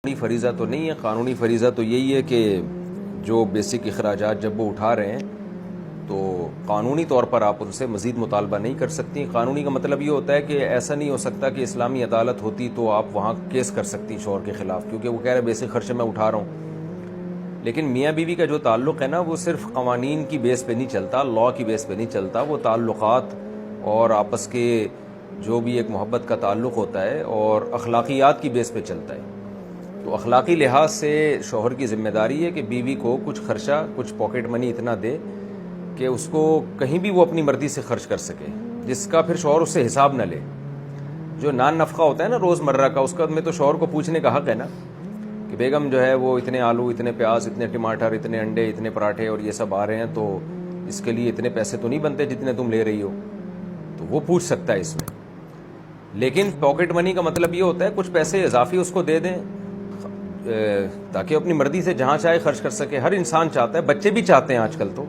قانونی فریضہ تو نہیں ہے. قانونی فریضہ تو یہی ہے کہ جو بیسک اخراجات جب وہ اٹھا رہے ہیں تو قانونی طور پر آپ ان سے مزید مطالبہ نہیں کر سکتی. قانونی کا مطلب یہ ہوتا ہے کہ ایسا نہیں ہو سکتا کہ اسلامی عدالت ہوتی تو آپ وہاں کیس کر سکتی شوہر کے خلاف، کیونکہ وہ کہہ رہے بیسک خرچے میں اٹھا رہا ہوں. لیکن میاں بیوی کا جو تعلق ہے نا وہ صرف قوانین کی بیس پہ نہیں چلتا، لا کی بیس پہ نہیں چلتا. وہ تعلقات اور آپس کے جو بھی ایک محبت کا تعلق ہوتا ہے اور اخلاقیات کی بیس پہ چلتا ہے. تو اخلاقی لحاظ سے شوہر کی ذمہ داری ہے کہ بیوی کو کچھ خرچہ، کچھ پاکٹ منی اتنا دے کہ اس کو کہیں بھی وہ اپنی مرضی سے خرچ کر سکے، جس کا پھر شوہر اس سے حساب نہ لے. جو نان نفقہ ہوتا ہے نا روز مرہ کا، اس کا میں تو شوہر کو پوچھنے کا حق ہے نا کہ بیگم جو ہے وہ اتنے آلو، اتنے پیاز، اتنے ٹماٹر، اتنے انڈے، اتنے پراٹھے اور یہ سب آ رہے ہیں، تو اس کے لیے اتنے پیسے تو نہیں بنتے جتنے تم لے رہی ہو. تو وہ پوچھ سکتا ہے اس میں. لیکن پاکٹ منی کا مطلب یہ ہوتا ہے کچھ پیسے اضافی اس کو دے دیں تاکہ اپنی مرضی سے جہاں چاہے خرچ کر سکے. ہر انسان چاہتا ہے، بچے بھی چاہتے ہیں آج کل. تو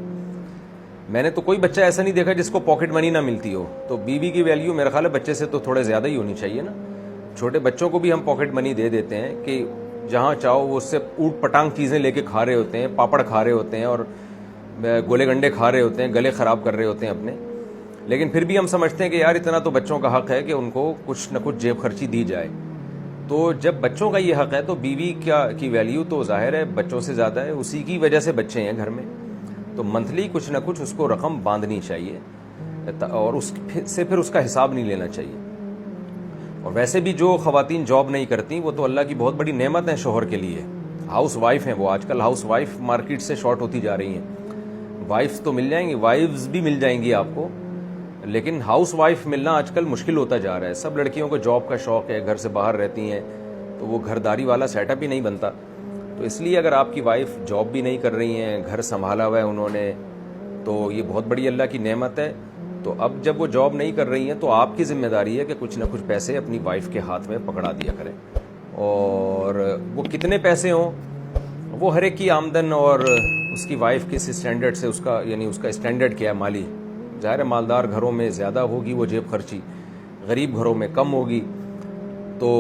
میں نے تو کوئی بچہ ایسا نہیں دیکھا جس کو پاکٹ منی نہ ملتی ہو. تو بیوی کی ویلیو میرا خیال ہے بچے سے تو تھوڑے زیادہ ہی ہونی چاہیے نا. چھوٹے بچوں کو بھی ہم پاکٹ منی دے دیتے ہیں کہ جہاں چاہو وہ اس سے اوٹ پٹانگ چیزیں لے کے کھا رہے ہوتے ہیں، پاپڑ کھا رہے ہوتے ہیں اور گولے گنڈے کھا رہے ہوتے ہیں، گلے خراب کر رہے ہوتے ہیں اپنے. لیکن پھر بھی ہم سمجھتے ہیں کہ یار اتنا تو بچوں کا حق ہے کہ ان کو کچھ نہ کچھ جیب خرچی دی جائے. تو جب بچوں کا یہ حق ہے تو بیوی کی ویلیو تو ظاہر ہے بچوں سے زیادہ ہے، اسی کی وجہ سے بچے ہیں گھر میں. تو منتھلی کچھ نہ کچھ اس کو رقم باندھنی چاہیے اور اس سے پھر اس کا حساب نہیں لینا چاہیے. اور ویسے بھی جو خواتین جاب نہیں کرتی وہ تو اللہ کی بہت بڑی نعمت ہے شوہر کے لیے. ہاؤس وائف ہیں وہ. آج کل ہاؤس وائف مارکیٹ سے شارٹ ہوتی جا رہی ہیں. وائف تو مل جائیں گی، وائفز بھی مل جائیں گی آپ کو، لیکن ہاؤس وائف ملنا آج کل مشکل ہوتا جا رہا ہے. سب لڑکیوں کو جاب کا شوق ہے، گھر سے باہر رہتی ہیں، تو وہ گھرداری والا سیٹ اپ ہی نہیں بنتا. تو اس لیے اگر آپ کی وائف جاب بھی نہیں کر رہی ہیں، گھر سنبھالا ہوا ہے انہوں نے، تو یہ بہت بڑی اللہ کی نعمت ہے. تو اب جب وہ جاب نہیں کر رہی ہیں تو آپ کی ذمہ داری ہے کہ کچھ نہ کچھ پیسے اپنی وائف کے ہاتھ میں پکڑا دیا کریں. اور وہ کتنے پیسے ہوں وہ ہر ایک کی آمدن اور اس کی وائف کس اسٹینڈرڈ سے، اس کا یعنی اس کا اسٹینڈرڈ کیا ہے مالی. ظاہر مالدار گھروں میں زیادہ ہوگی وہ جیب خرچی، غریب گھروں میں کم ہوگی. تو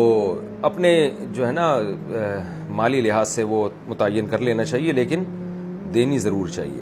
اپنے جو ہے نا مالی لحاظ سے وہ متعین کر لینا چاہیے، لیکن دینی ضرور چاہیے.